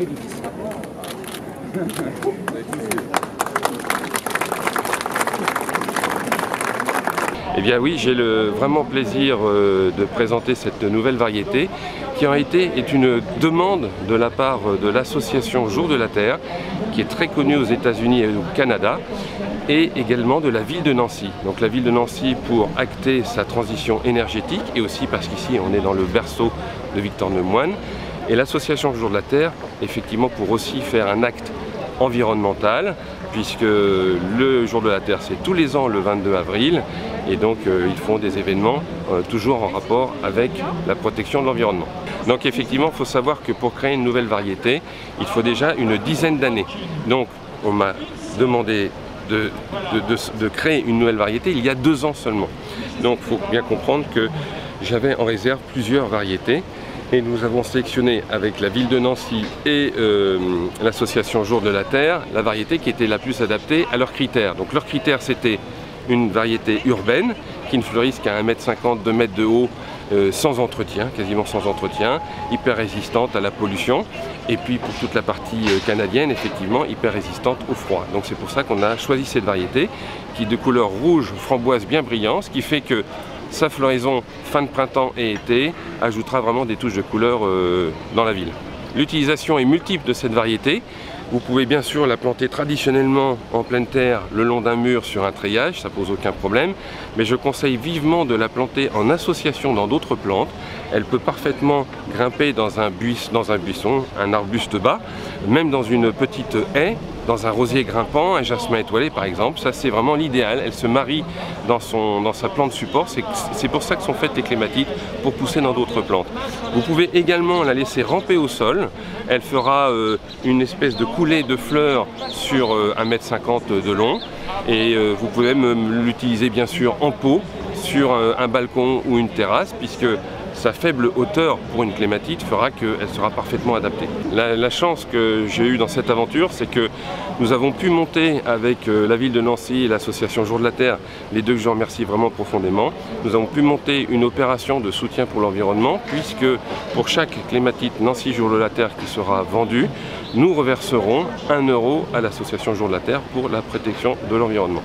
très difficile. Eh bien oui, j'ai vraiment plaisir de présenter cette nouvelle variété qui est une demande de la part de l'association Jour de la Terre, qui est très connue aux États-Unis et au Canada, et également de la ville de Nancy. Donc la ville de Nancy pour acter sa transition énergétique, et aussi parce qu'ici on est dans le berceau de Victor Neumoine, et l'association Jour de la Terre, effectivement, pour aussi faire un acte environnemental, puisque le Jour de la Terre c'est tous les ans le 22 avril, et donc ils font des événements toujours en rapport avec la protection de l'environnement. Donc effectivement, il faut savoir que pour créer une nouvelle variété, il faut déjà une dizaine d'années. Donc on m'a demandé de créer une nouvelle variété il y a 2 ans seulement. Donc il faut bien comprendre que j'avais en réserve plusieurs variétés. Et nous avons sélectionné avec la ville de Nancy et l'association Jour de la Terre la variété qui était la plus adaptée à leurs critères. Donc leurs critères, c'était une variété urbaine qui ne fleurisse qu'à 1,50 m, 2 m de haut, sans entretien, quasiment sans entretien, hyper résistante à la pollution, et puis pour toute la partie canadienne, effectivement, hyper résistante au froid. Donc c'est pour ça qu'on a choisi cette variété qui est de couleur rouge framboise bien brillante, ce qui fait que sa floraison fin de printemps et été ajoutera vraiment des touches de couleur dans la ville. L'utilisation est multiple de cette variété. Vous pouvez bien sûr la planter traditionnellement en pleine terre le long d'un mur sur un treillage, ça pose aucun problème, mais je conseille vivement de la planter en association dans d'autres plantes. Elle peut parfaitement grimper dans un buisson, un arbuste bas, même dans une petite haie, dans un rosier grimpant, un jasmin étoilé par exemple. Ça c'est vraiment l'idéal, elle se marie dans sa plante support, c'est pour ça que sont faites les clématites, pour pousser dans d'autres plantes. Vous pouvez également la laisser ramper au sol, elle fera une espèce de coulée de fleurs sur 1,50 m de long, et vous pouvez même l'utiliser bien sûr en pot, sur un balcon ou une terrasse, puisque sa faible hauteur pour une clématite fera qu'elle sera parfaitement adaptée. La chance que j'ai eue dans cette aventure, c'est que nous avons pu monter avec la ville de Nancy et l'association Jour de la Terre, les deux que je remercie vraiment profondément, nous avons pu monter une opération de soutien pour l'environnement, puisque pour chaque clématite Nancy Jour de la Terre qui sera vendue, nous reverserons 1 € à l'association Jour de la Terre pour la protection de l'environnement.